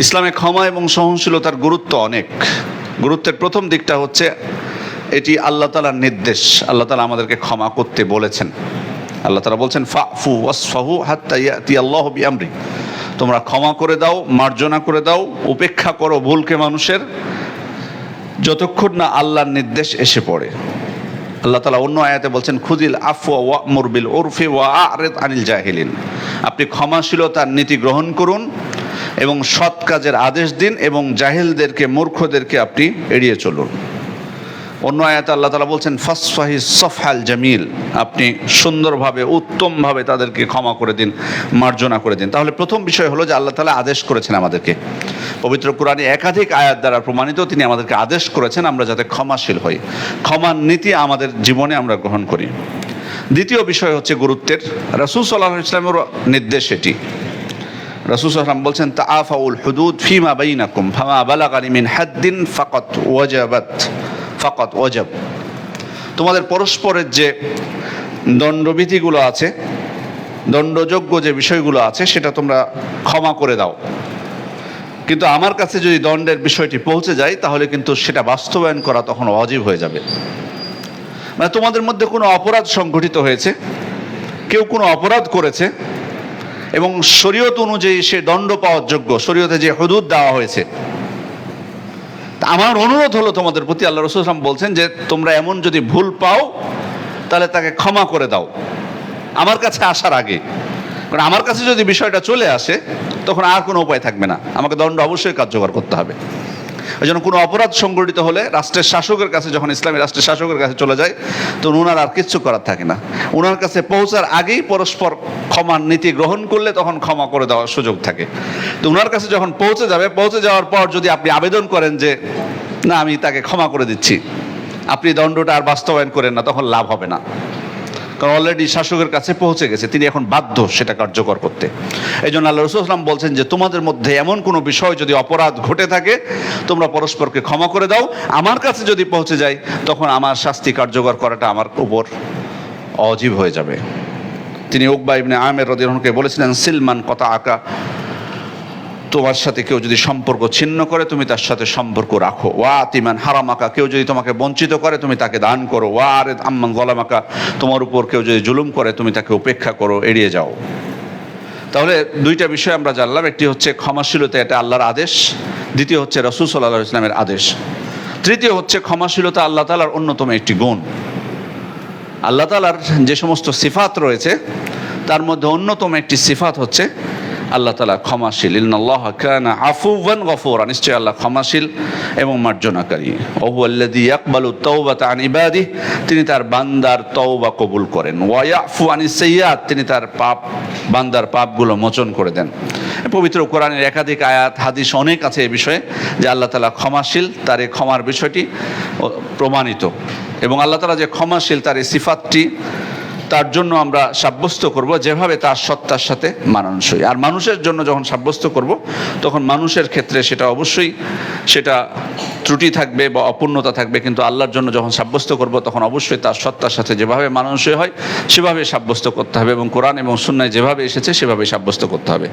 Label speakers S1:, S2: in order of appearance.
S1: ইসলামে ক্ষমা এবং সহনশীলতার গুরুত্ব অনেক। গুরুত্বের প্রথম দিকটা হচ্ছে এটি আল্লাহ তাআলার নির্দেশ। আল্লাহ তাআলা আমাদেরকে ক্ষমা করতে বলেছেন। আল্লাহ তাআলা বলছেন ফাফু ওয়াসফাহু হাত্তা ইয়াতি আল্লাহু বিআমরি, তোমরা ক্ষমা করে দাও, মার্জনা করে দাও, উপেক্ষা করো ভুলকে মানুষের, যতক্ষণ না আল্লাহর নির্দেশ এসে পড়ে। আল্লাহ তাআলা অন্য আয়াতে বলছেন খুযিল আফওয়া ওয়া'মুর বিল উরফি ওয়া আ'রিদ আনিল জাহিলিন, আপনি ক্ষমাশীলতার নীতি গ্রহণ করুন এবং সৎ কাজের আদেশ দিন এবং জাহিলদেরকে, মূর্খদেরকে আপনি এড়িয়ে চলুন। অন্য আয়াতে আল্লাহ তাআলা বলছেন ফাসফাহি সফহাল জামিল, আপনি সুন্দরভাবে, উত্তমভাবে তাদেরকে ক্ষমা করে দিন, মার্জনা করে দিন। তাহলে প্রথম বিষয় হলো যে আল্লাহ তাআলা আদেশ করেছেন আমাদেরকে, পবিত্র কোরআনে একাধিক আয়াত দ্বারা প্রমাণিত, তিনি আমাদেরকে আদেশ করেছেন আমরা যাতে ক্ষমাশীল হই, ক্ষমার নীতি আমাদের জীবনে আমরা গ্রহণ করি। দ্বিতীয় বিষয় হচ্ছে গুরুত্বের, রাসূল সাল্লাল্লাহু আলাইহি ওয়াসাল্লামের নির্দেশ এটি। রাসূল সাল্লাল্লাহু আলাইহি ওয়াসাল্লাম বলছেন তাআফাউল হুদুদ ফিমা বাইনাকুম ফামা বালাগানি মিন হাদ্দিন ফাকাত ওয়াজাব, তোমাদের পরস্পরের যে দণ্ডবিধিগুলো আছে, দণ্ডযোগ্য যে বিষয়গুলো আছে সেটা তোমরা ক্ষমা করে দাও, কিন্তু আমার কাছে যদি দণ্ডের বিষয়টি পৌঁছে যায় তাহলে কিন্তু সেটা বাস্তবায়ন করা তখন ওয়াজিব হয়ে যাবে। মানে তোমাদের মধ্যে কোনো অপরাধ সংঘটিত হয়েছে, কেউ কোনো অপরাধ করেছে এবং শরীয়ত অনুযায়ী সে দণ্ড পাওয়ার যোগ্য, শরীয়তে যে হুদুদ দেওয়া হয়েছে, আমার অনুরোধ হলো তোমাদের প্রতি, আল্লাহ রাসূল সাল্লাল্লাহু আলাইহি ওয়াসাল্লাম বলছেন যে তোমরা এমন যদি ভুল পাও তাহলে তাকে ক্ষমা করে দাও আমার কাছে আসার আগে। কারণ আমার কাছে যদি বিষয়টা চলে আসে তখন আর কোনো উপায় থাকবে না, আমাকে দণ্ড অবশ্যই কার্যকর করতে হবে। এই জন্য কোনো অপরাধ সংঘটিত হলে রাষ্ট্রের শাসকের কাছে, যখন ইসলামী রাষ্ট্রের শাসকের কাছে চলে যায় তখন ওনার আর কিচ্ছু করার থাকে না, ওনার কাছে পৌঁছার আগেই পরস্পর ক্ষমার নীতি গ্রহণ করলে তখন ক্ষমা করে দেওয়ার সুযোগ থাকে। তো ওনার কাছে যখন পৌঁছে যাবে, পৌঁছে যাওয়ার পর যদি আপনি আবেদন করেন যে না আমি তাকে ক্ষমা করে দিচ্ছি, আপনি দণ্ডটা আর বাস্তবায়ন করেন না, তখন লাভ হবে না, কারণ অলরেডি শাসকের কাছে পৌঁছে গেছে, তিনি এখন বাধ্য সেটা কার্যকর করতে। এই জন্য আল্লাহ রাসূল সাল্লাল্লাহু আলাইহি ওয়াসাল্লাম বলছেন যে তোমাদের মধ্যে এমন কোনো বিষয় যদি অপরাধ ঘটে থাকে তোমরা পরস্পরকে ক্ষমা করে দাও, আমার কাছে যদি পৌঁছে যায় তখন আমার শাস্তি কার্যকর করাটা আমার উপর অজীব হয়ে যাবে। তিনি উকবা ইবনে আমির রাদিয়াল্লাহু আনহুকে বলেছিলেন সিলমান কতা আকা, তোমার সাথে কেউ যদি সম্পর্ক ছিন্ন করে তুমি তার সাথে সম্পর্ক রাখো। ওয়া আতিমান হারামাকা, কেউ যদি তোমাকে বঞ্চিত করে তুমি তাকে দান করো। ওয়া আরিদ আম্মান যালামাকা, তোমার উপর কেউ যদি জুলুম করে তুমি তাকে উপেক্ষা করো, এড়িয়ে যাও। তাহলে দুইটা বিষয় আমরা জানলাম, একটি হচ্ছে ক্ষমাশীলতা, এটা আল্লাহর আদেশ, দ্বিতীয় হচ্ছে রাসূল সাল্লাল্লাহু আলাইহি ওয়াসাল্লামের আদেশ, তৃতীয় হচ্ছে ক্ষমাশীলতা আল্লাহ তাআলার অন্যতম একটি গুণ। আল্লাহ তাআলার যে সমস্ত সিফাত রয়েছে তার মধ্যে অন্যতম একটি সিফাত হচ্ছে আল্লাহ তাআলা ক্ষমাশীল। ইন্নাল্লাহা কানা আফুওয়ান গফুরা, নিশ্চয়ই আল্লাহ ক্ষমাশীল এবং মার্জনাকারী। ওয়া হুয়াল্লাযী ইয়াকবালু তাওবাতা আন ইবাদিহি, তিনি তার বান্দার তওবা কবুল করেন। ওয়া ইয়াফু আনিস সাইয়্যাত, তিনি তার বান্দার পাপগুলো মোচন করে দেন। পবিত্র কোরআনের একাধিক আয়াত, হাদিস অনেক আছে এই বিষয়ে যে আল্লাহ তাআলা ক্ষমাশীল, তার এই ক্ষমার বিষয়টি প্রমাণিত, এবং আল্লাহ তাআলা যে ক্ষমাশীল তার এই সিফাতটি তার জন্য আমরা সাব্যস্ত করব যেভাবে তার সত্তার সাথে মানানসই। আর মানুষের জন্য যখন সাব্যস্ত করব তখন মানুষের ক্ষেত্রে সেটা অবশ্যই সেটা ত্রুটি থাকবে বা অপূর্ণতা থাকবে, কিন্তু আল্লাহর জন্য যখন সাব্যস্ত করব তখন অবশ্যই তার সত্তার সাথে যেভাবে মানানসই হয় সেভাবে সাব্যস্ত করতে হবে, এবং কোরআন এবং সুন্নায় যেভাবে এসেছে সেভাবে সাব্যস্ত করতে হবে।